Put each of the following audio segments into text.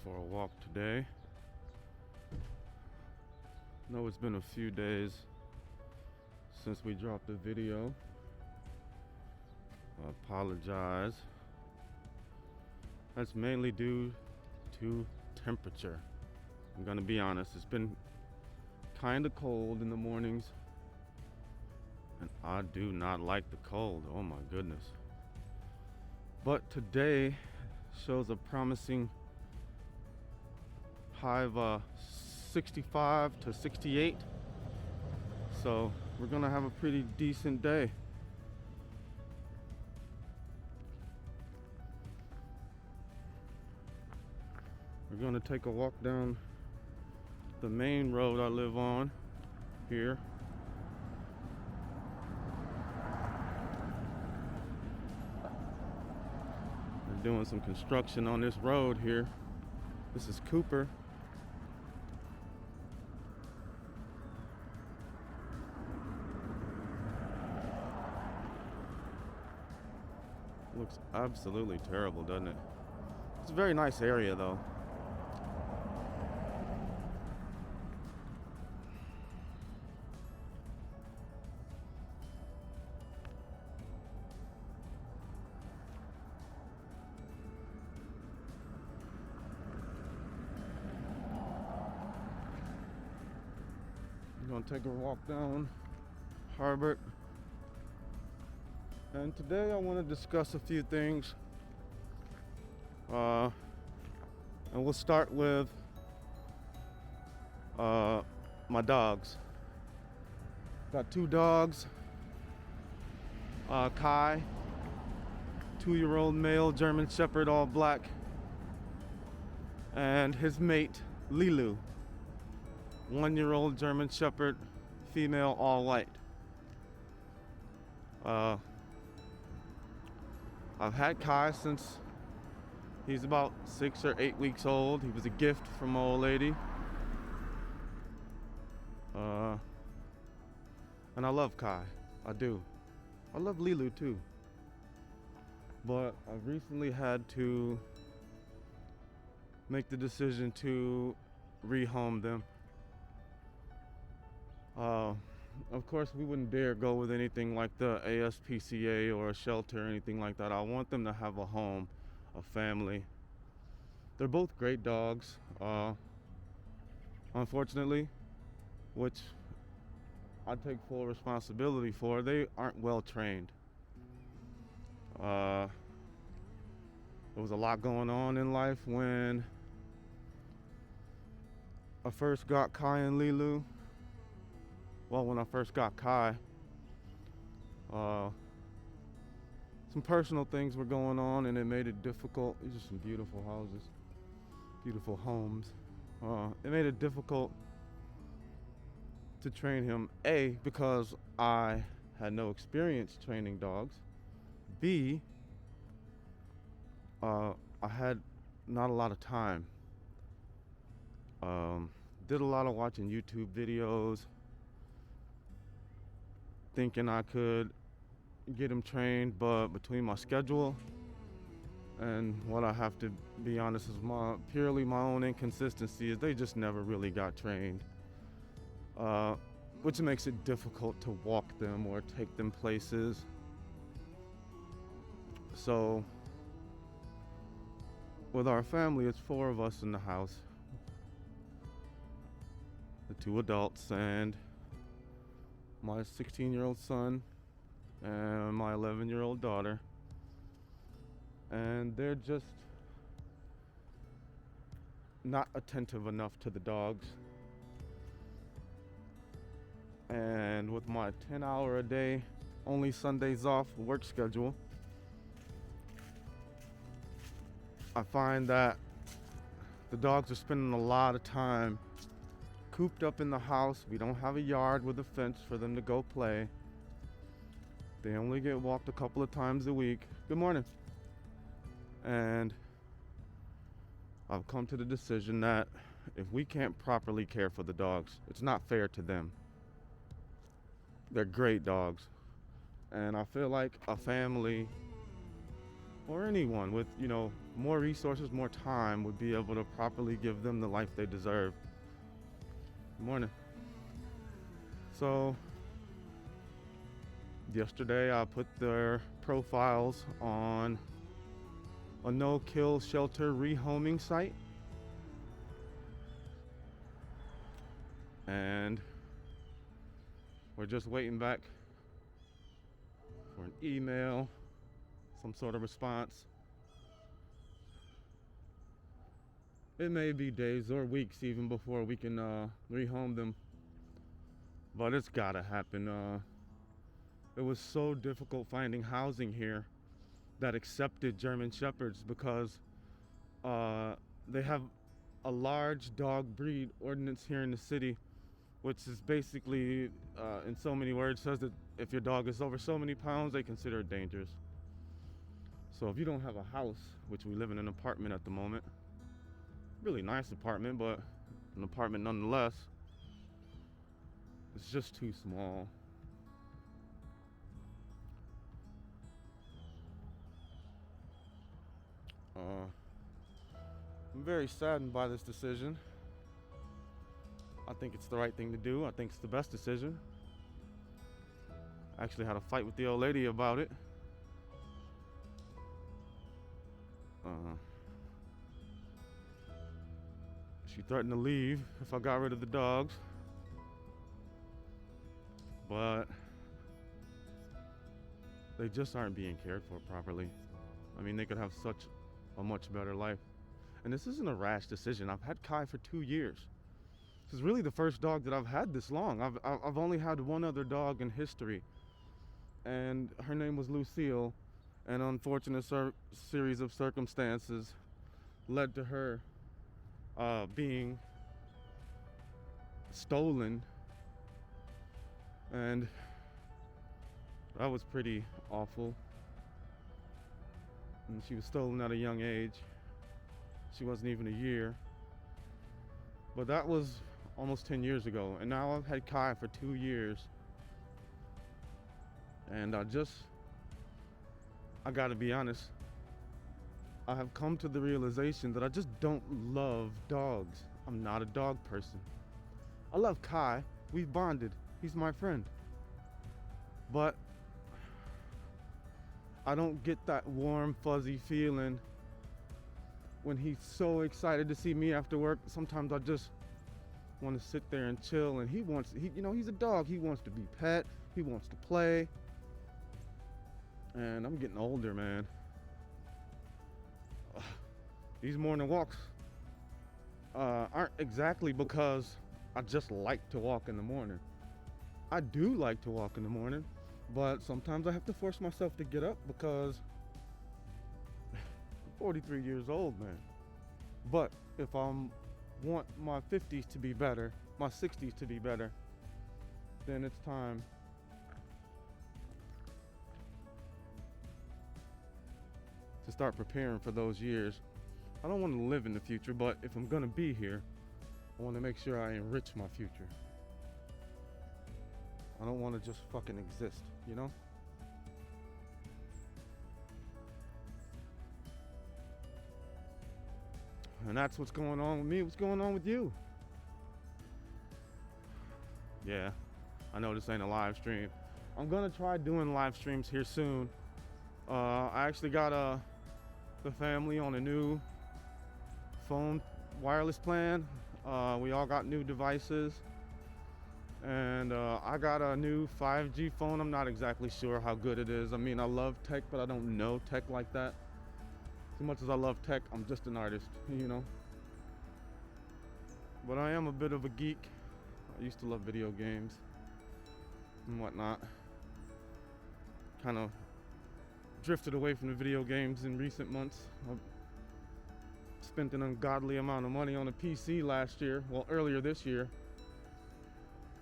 going for a walk today. Know it's been a few days since we dropped a video. I apologize. That's mainly due to temperature. I'm gonna be honest, it's been kind of cold in the mornings, and I do not like the cold. Oh my goodness. But today shows a promising high of 65 to 68. So we're gonna have a pretty decent day. We're gonna take a walk down the main road I live on here. They're doing some construction on this road here. This is Cooper. Looks absolutely terrible, doesn't it? It's a very nice area though. I'm gonna take a walk down Harbor. And today I want to discuss a few things. And we'll start with my dogs. Got two dogs. Kai, 2-year-old male German Shepherd, all black. And his mate, Lilu, 1-year-old German Shepherd, female, all white. I've had Kai since he's about 6 or 8 weeks old. He was a gift from my old lady. And I love Kai. I do. I love Lilu too. But I've recently had to make the decision to rehome them. Of course, we wouldn't dare go with anything like the ASPCA or a shelter or anything like that. I want them to have a home, a family. They're both great dogs. Unfortunately, which I take full responsibility for, they aren't well trained. There was a lot going on in life when I first got Kai and Lilu. Well, when I first got Kai, some personal things were going on and it made it difficult. These are some beautiful houses, beautiful homes. It made it difficult to train him. A, because I had no experience training dogs. B, I had not a lot of time. Did a lot of watching YouTube videos, thinking I could get him trained, but between my schedule and what I have to be honest is purely my own inconsistency, is they just never really got trained, which makes it difficult to walk them or take them places. So with our family, it's 4 of us in the house, the 2 adults and my 16-year-old son and my 11-year-old daughter, and they're just not attentive enough to the dogs. And with my 10-hour a day, only Sundays off work schedule, I find that the dogs are spending a lot of time cooped up in the house. We don't have a yard with a fence for them to go play. They only get walked a couple of times a week. Good morning. And I've come to the decision that if we can't properly care for the dogs, it's not fair to them. They're great dogs. And I feel like a family or anyone with, more resources, more time would be able to properly give them the life they deserve. Good morning. So, yesterday I put their profiles on a no-kill shelter rehoming site. And we're just waiting back for an email, some sort of response. It may be days or weeks even before we can rehome them, but it's gotta happen. It was so difficult finding housing here that accepted German Shepherds because they have a large dog breed ordinance here in the city, which is basically, in so many words, says that if your dog is over so many pounds, they consider it dangerous. So if you don't have a house, which we live in an apartment at the moment, really nice apartment, but an apartment nonetheless, it's just too small. I'm very saddened by this decision. I think it's the right thing to do. I think it's the best decision. I actually had a fight with the old lady about it. She threatened to leave if I got rid of the dogs. But they just aren't being cared for properly. I mean, they could have such a much better life. And this isn't a rash decision. I've had Kai for 2 years. This is really the first dog that I've had this long. I've only had one other dog in history, and her name was Lucille. An unfortunate series of circumstances led to her being stolen, and that was pretty awful. And she was stolen at a young age. She wasn't even a year. But that was almost 10 years ago, and now I've had Kai for 2 years, and I gotta be honest, I have come to the realization that I just don't love dogs. I'm not a dog person. I love Kai. We've bonded. He's my friend. But I don't get that warm, fuzzy feeling when he's so excited to see me after work. Sometimes I just want to sit there and chill, and he's a dog. He wants to be pet. He wants to play. And I'm getting older, man. These morning walks aren't exactly because I just like to walk in the morning. I do like to walk in the morning, but sometimes I have to force myself to get up because I'm 43 years old, man. But if I want my 50s to be better, my 60s to be better, then it's time to start preparing for those years. I don't want to live in the future, but if I'm gonna be here, I want to make sure I enrich my future. I don't want to just fucking exist, you know? And that's what's going on with me. What's going on with you? Yeah, I know this ain't a live stream. I'm gonna try doing live streams here soon. I actually got the family on a new phone wireless plan. We all got new devices, and I got a new 5G phone. I'm not exactly sure how good it is. I mean, I love tech, but I don't know tech like that. As much as I love tech, I'm just an artist, you know? But I am a bit of a geek. I used to love video games and whatnot. Kind of drifted away from the video games in recent months. I've spent an ungodly amount of money on a PC last year, well, earlier this year,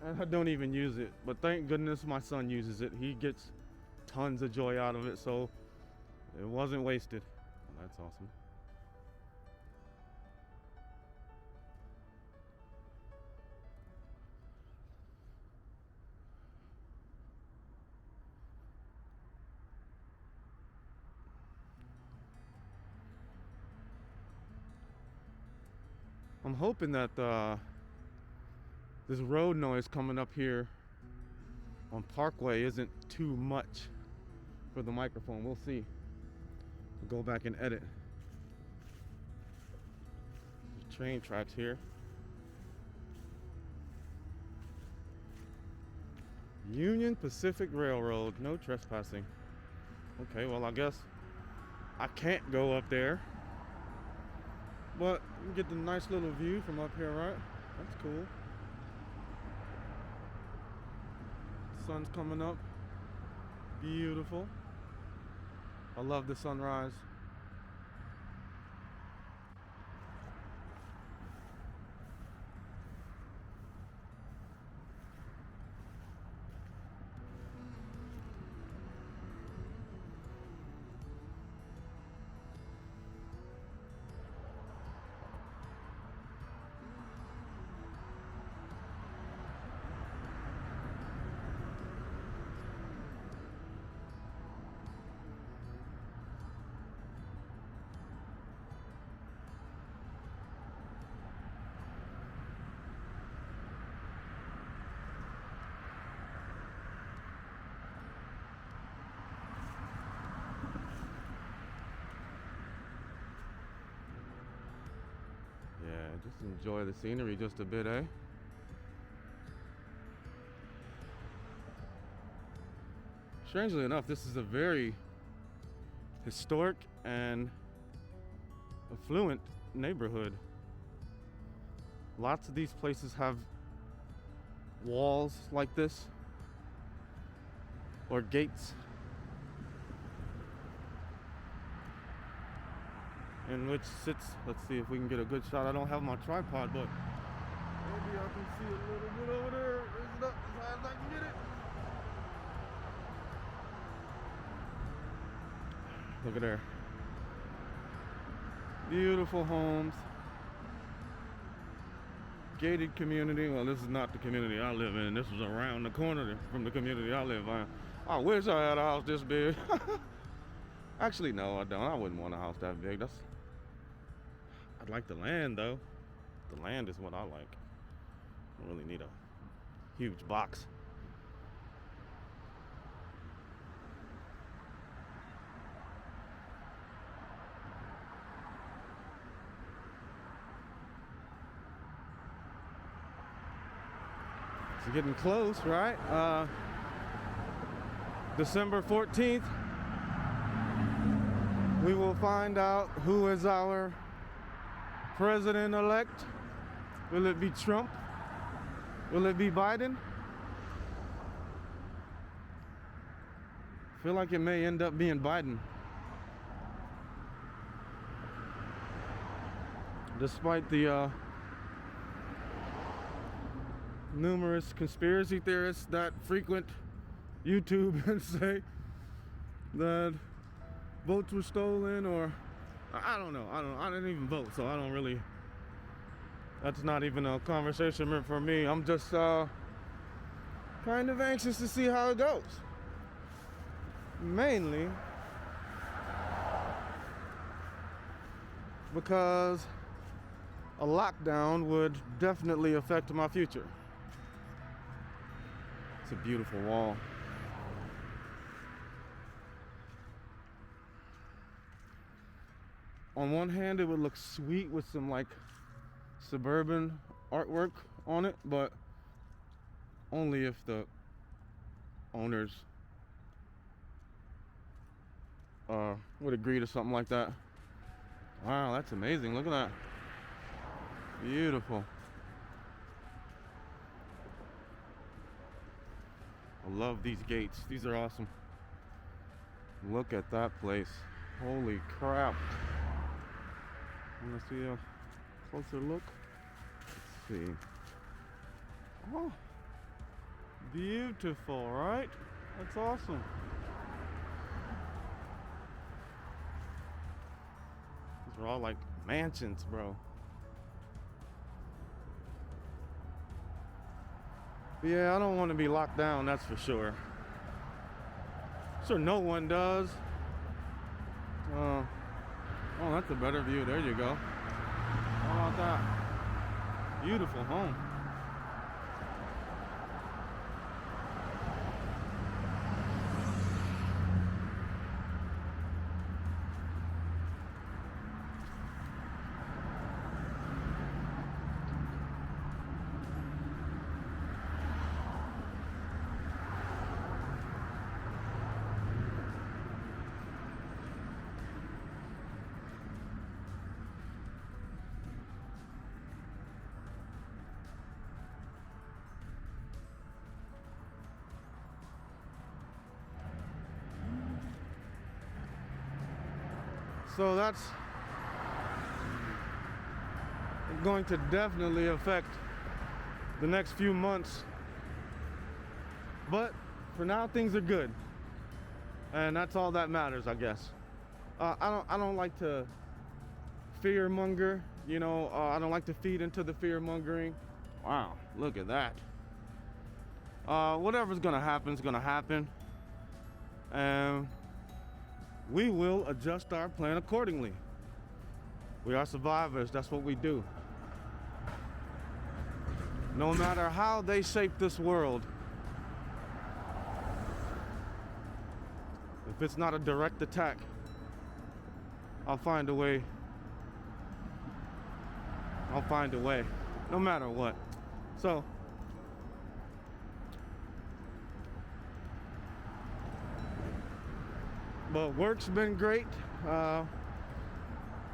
and I don't even use it. But thank goodness my son uses it. He gets tons of joy out of it, so it wasn't wasted. Well, that's awesome. I'm hoping that this road noise coming up here on Parkway isn't too much for the microphone. We'll see. We'll go back and edit. There's train tracks here. Union Pacific Railroad, no trespassing. Okay, well, I guess I can't go up there, but you can get the nice little view from up here, right? That's cool. Sun's coming up. Beautiful. I love the sunrise. Yeah, just enjoy the scenery just a bit, eh? Strangely enough, this is a very historic and affluent neighborhood. Lots of these places have walls like this or gates in which sits, let's see if we can get a good shot. I don't have my tripod, but maybe I can see a little bit over there. Raise it up as high as I can get it. Look at there. Beautiful homes. Gated community. Well, this is not the community I live in. This is around the corner from the community I live in. I wish I had a house this big. Actually, no, I don't. I wouldn't want a house that big. I'd like the land, though. The land is what I like. I don't really need a huge box. It's getting close, right? December 14th, we will find out who is our president-elect. Will it be Trump? Will it be Biden? I feel like it may end up being Biden. Despite the numerous conspiracy theorists that frequent YouTube and say that votes were stolen, or I don't know. I didn't even vote, so I don't really. That's not even a conversation for me. I'm just kind of anxious to see how it goes. Mainly because a lockdown would definitely affect my future. It's a beautiful wall. On one hand, it would look sweet with some like suburban artwork on it, but only if the owners would agree to something like that. Wow, that's amazing. Look at that. Beautiful. I love these gates. These are awesome. Look at that place. Holy crap. Want to see a closer look? Let's see. Oh, beautiful, right? That's awesome. These are all like mansions, bro. Yeah, I don't want to be locked down, that's for sure. Sure, no one does. Oh, that's a better view. There you go. How about that? Beautiful home. So that's going to definitely affect the next few months. But for now, things are good. And that's all that matters, I guess. I don't like to fear monger, you know. I don't like to feed into the fear mongering. Wow, look at that. Whatever's gonna happen is gonna happen. And we will adjust our plan accordingly. We are survivors, that's what we do. No matter how they shape this world, if it's not a direct attack, I'll find a way. I'll find a way, no matter what. So, but work's been great.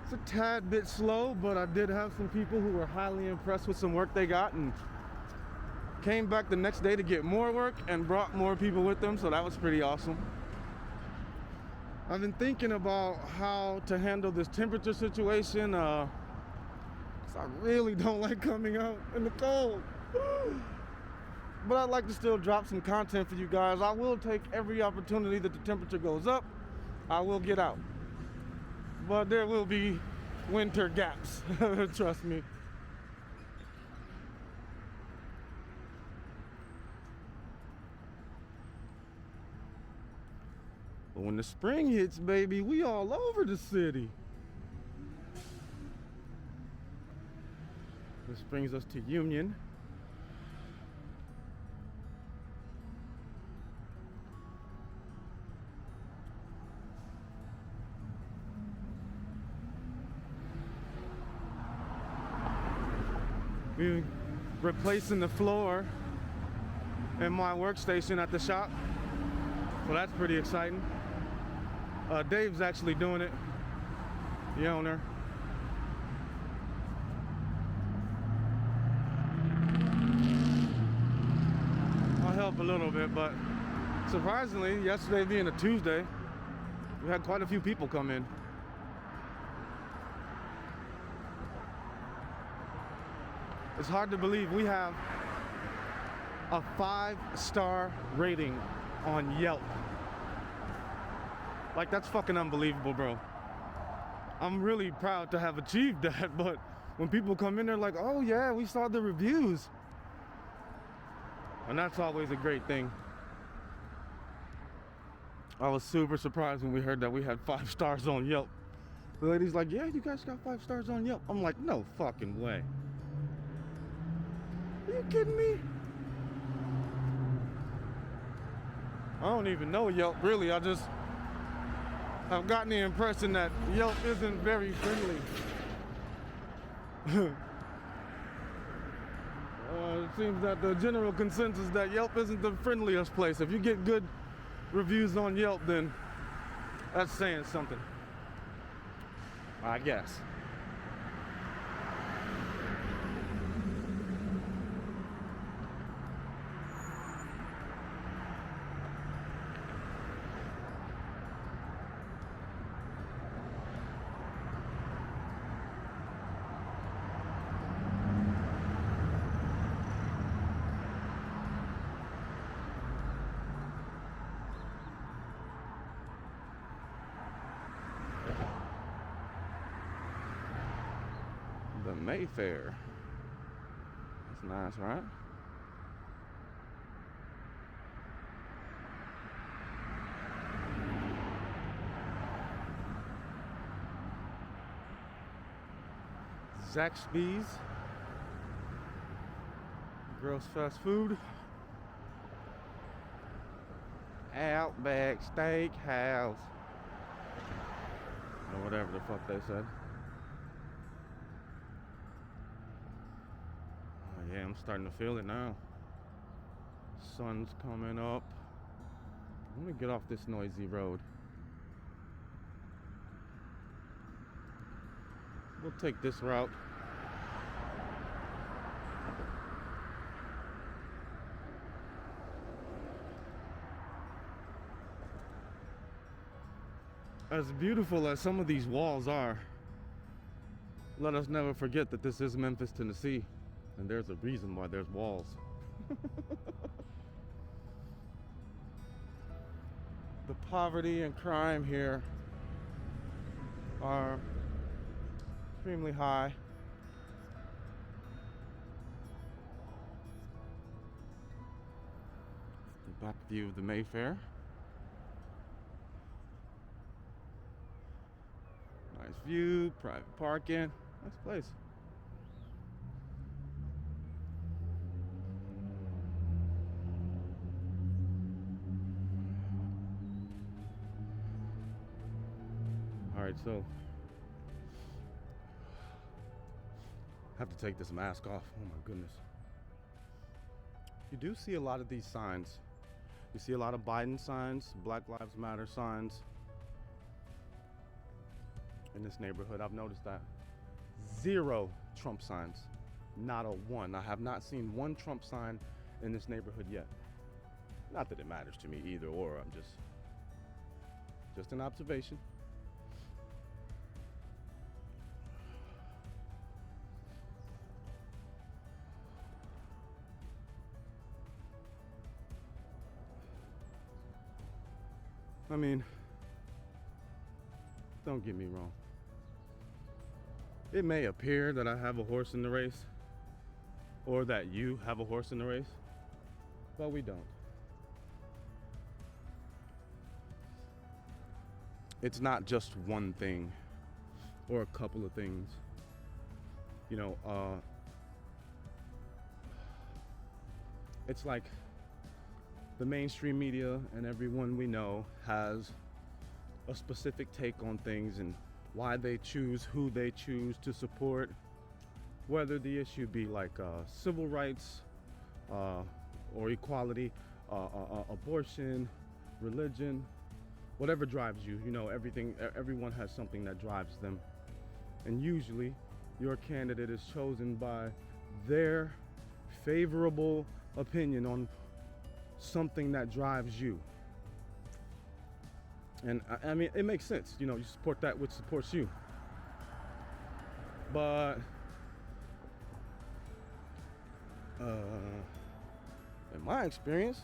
It's a tad bit slow, but I did have some people who were highly impressed with some work they got and came back the next day to get more work and brought more people with them, so that was pretty awesome. I've been thinking about how to handle this temperature situation, 'cause I really don't like coming out in the cold. But I'd like to still drop some content for you guys. I will take every opportunity that the temperature goes up. I will get out. But there will be winter gaps, trust me. But when the spring hits, baby, we all over the city. This brings us to Union. We're replacing the floor in my workstation at the shop, so that's pretty exciting. Dave's actually doing it, the owner. I'll help a little bit, but surprisingly, yesterday being a Tuesday, we had quite a few people come in. It's hard to believe we have a 5-star rating on Yelp. Like, that's fucking unbelievable, bro. I'm really proud to have achieved that, but when people come in, they're like, oh yeah, we saw the reviews. And that's always a great thing. I was super surprised when we heard that we had 5 stars on Yelp. The lady's like, yeah, you guys got 5 stars on Yelp. I'm like, no fucking way. Are you kidding me? I don't even know Yelp, really. I've gotten the impression that Yelp isn't very friendly. It seems that the general consensus that Yelp isn't the friendliest place. If you get good reviews on Yelp, then that's saying something, I guess. The Mayfair. That's nice, right? Zaxby's. Gross fast food. Outback Steakhouse. Or whatever the fuck they said. Oh yeah, I'm starting to feel it now. Sun's coming up. Let me get off this noisy road. We'll take this route. As beautiful as some of these walls are, let us never forget that this is Memphis, Tennessee, and there's a reason why there's walls. The poverty and crime here are extremely high. The back view of the Mayfair. Nice view, private parking, nice place. All right, so I have to take this mask off. Oh my goodness. You do see a lot of these signs. You see a lot of Biden signs, Black Lives Matter signs in this neighborhood. I've noticed that. 0 Trump signs. Not a one. I have not seen one Trump sign in this neighborhood yet. Not that it matters to me either or. I'm just an observation. I mean, don't get me wrong. It may appear that I have a horse in the race, or that you have a horse in the race, but we don't. It's not just one thing or a couple of things. You know, it's like the mainstream media and everyone we know has a specific take on things and why they choose who they choose to support, whether the issue be like civil rights or equality, abortion, religion, whatever drives you. You know, everyone has something that drives them, and usually your candidate is chosen by their favorable opinion on something that drives you. And I mean, it makes sense. You know, you support that which supports you. But in my experience,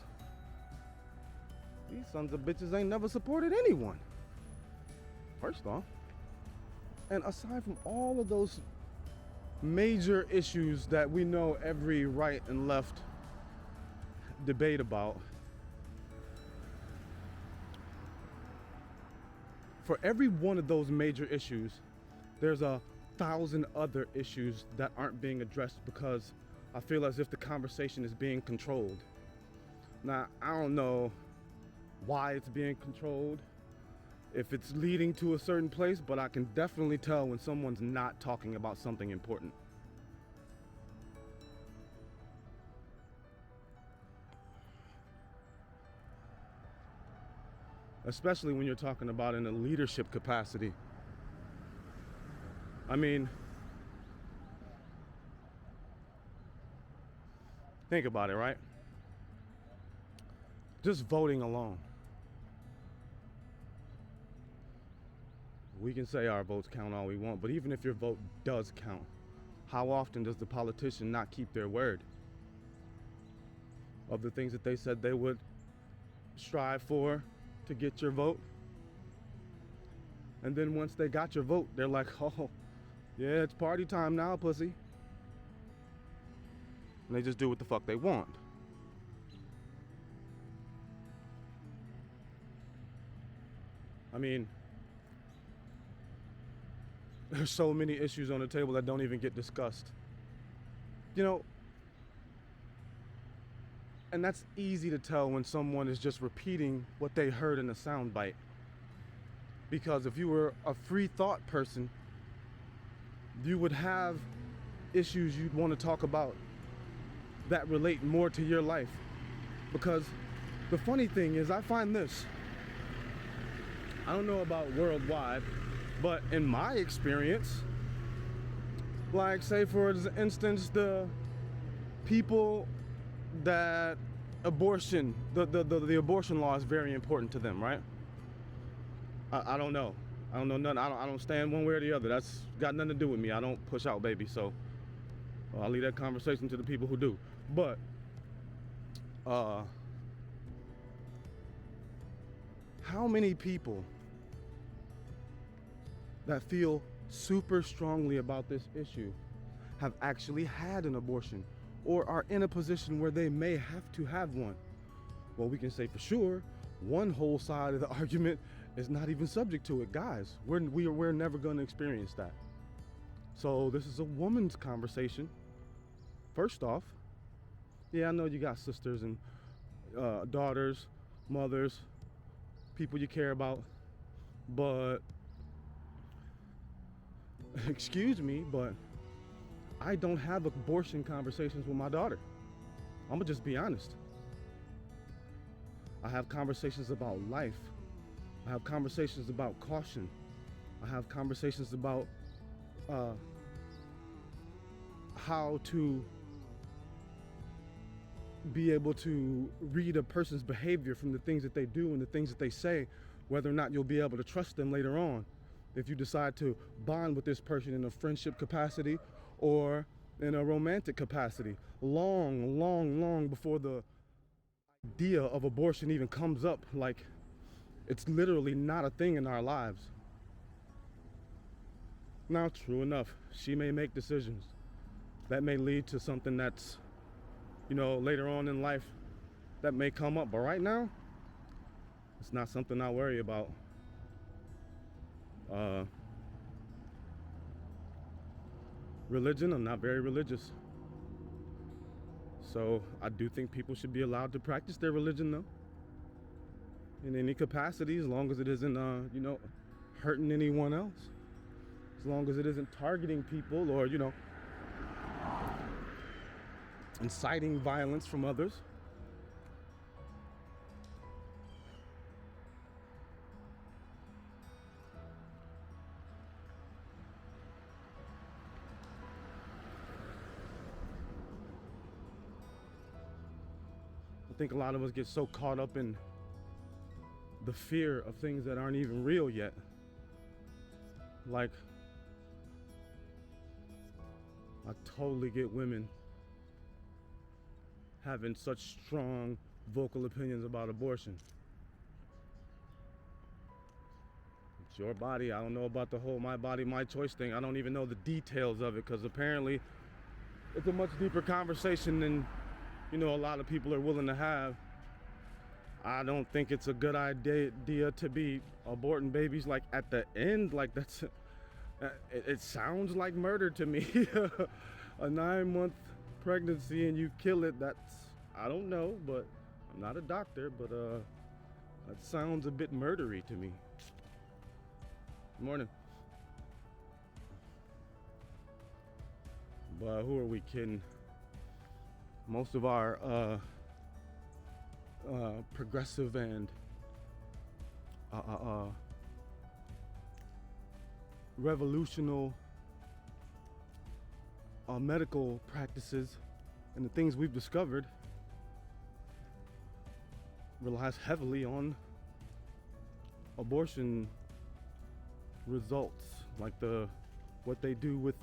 these sons of bitches ain't never supported anyone. First off. And aside from all of those major issues that we know every right and left debate about, for every one of those major issues, there's 1,000 other issues that aren't being addressed because I feel as if the conversation is being controlled. Now, I don't know why it's being controlled, if it's leading to a certain place, but I can definitely tell when someone's not talking about something important. Especially when you're talking about in a leadership capacity. I mean, think about it, right? Just voting alone. We can say our votes count all we want, but even if your vote does count, how often does the politician not keep their word of the things that they said they would strive for to get your vote? And then once they got your vote, they're like, oh, yeah, it's party time now, pussy. And they just do what the fuck they want. I mean, there's so many issues on the table that don't even get discussed. You know, And that's easy to tell when someone is just repeating what they heard in a soundbite. Because if you were a free thought person, you would have issues you'd want to talk about that relate more to your life. Because the funny thing is, I find this, I don't know about worldwide, but in my experience, like say for instance, the people that abortion, the abortion law is very important to them, right? I don't know. I don't know nothing. I don't stand one way or the other. That's got nothing to do with me. I don't push out babies, so I'll leave that conversation to the people who do. But how many people that feel super strongly about this issue have actually had an abortion or are in a position where they may have to have one? Well, we can say for sure one whole side of the argument is not even subject to it. Guys, we're never going to experience that. So this is a woman's conversation. First off, yeah, I know you got sisters and daughters, mothers, people you care about, but excuse me, but I don't have abortion conversations with my daughter. I'm gonna just be honest. I have conversations about life. I have conversations about caution. I have conversations about how to be able to read a person's behavior from the things that they do and the things that they say, whether or not you'll be able to trust them later on. If you decide to bond with this person in a friendship capacity or in a romantic capacity, long before the idea of abortion even comes up, like it's literally not a thing in our lives. Now, true enough, she may make decisions that may lead to something that's, later on in life that may come up. But right now, it's not something I worry about. Religion, I'm not very religious. So I do think people should be allowed to practice their religion, though, in any capacity, as long as it isn't, hurting anyone else. As long as it isn't targeting people or, inciting violence from others. I think a lot of us get so caught up in the fear of things that aren't even real yet. Like, I totally get women having such strong vocal opinions about abortion. It's your body. I don't know about the whole my body, my choice thing. I don't even know the details of it, because apparently it's a much deeper conversation than, a lot of people are willing to have. I don't think it's a good idea to be aborting babies like at the end. Like that's, it sounds like murder to me. A 9-month pregnancy and you kill it, that's, I don't know, but I'm not a doctor, but that sounds a bit murdery to me. Good morning. But who are we kidding? Most of our progressive and revolutionary medical practices and the things we've discovered relies heavily on abortion results, like what they do with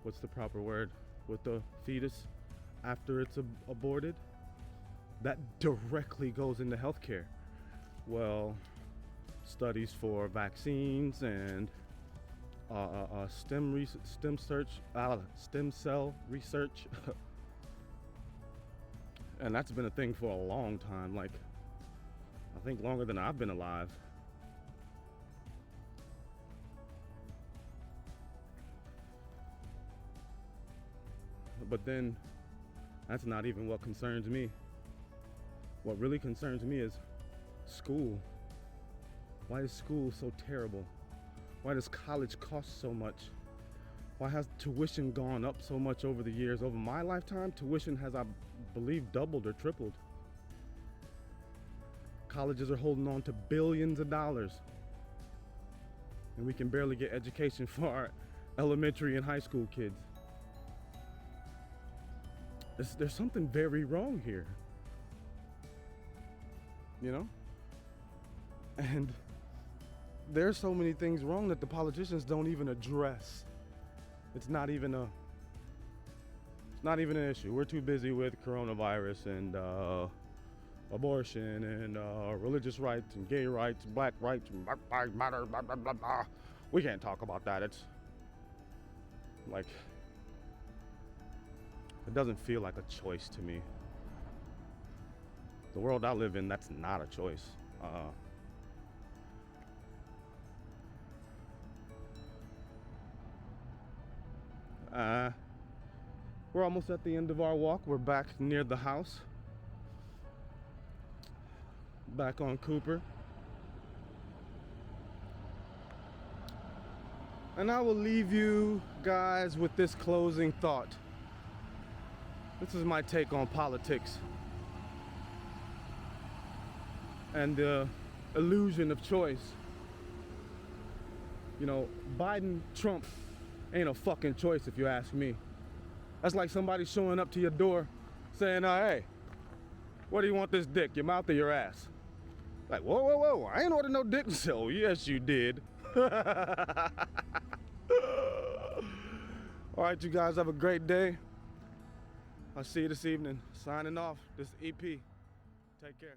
what's the proper word, with the fetus after it's aborted. That directly goes into healthcare. Well, studies for vaccines and stem cell research, and that's been a thing for a long time. Like, I think longer than I've been alive. But then That's not even what concerns me. What really concerns me is school. Why is school so terrible? Why does college cost so much? Why has tuition gone up so much over the years? Over my lifetime, tuition has, I believe, doubled or tripled. Colleges are holding on to billions of dollars, and we can barely get education for our elementary and high school kids. There's something very wrong here, you know? And there's so many things wrong that the politicians don't even address. It's not even an issue. We're too busy with coronavirus and abortion and religious rights and gay rights, black rights, and Black Lives Matter, blah, blah, blah, blah. We can't talk about that. It's like, it doesn't feel like a choice to me. The world I live in, that's not a choice. We're almost at the end of our walk. We're back near the house. Back on Cooper. And I will leave you guys with this closing thought. This is my take on politics and the illusion of choice. You know, Biden, Trump ain't a fucking choice if you ask me. That's like somebody showing up to your door saying, hey, where do you want this dick, your mouth or your ass? Like, whoa, whoa, whoa, I ain't ordered no dick. So, yes, you did. All right, you guys have a great day. I'll see you this evening. Signing off. This EP. Take care.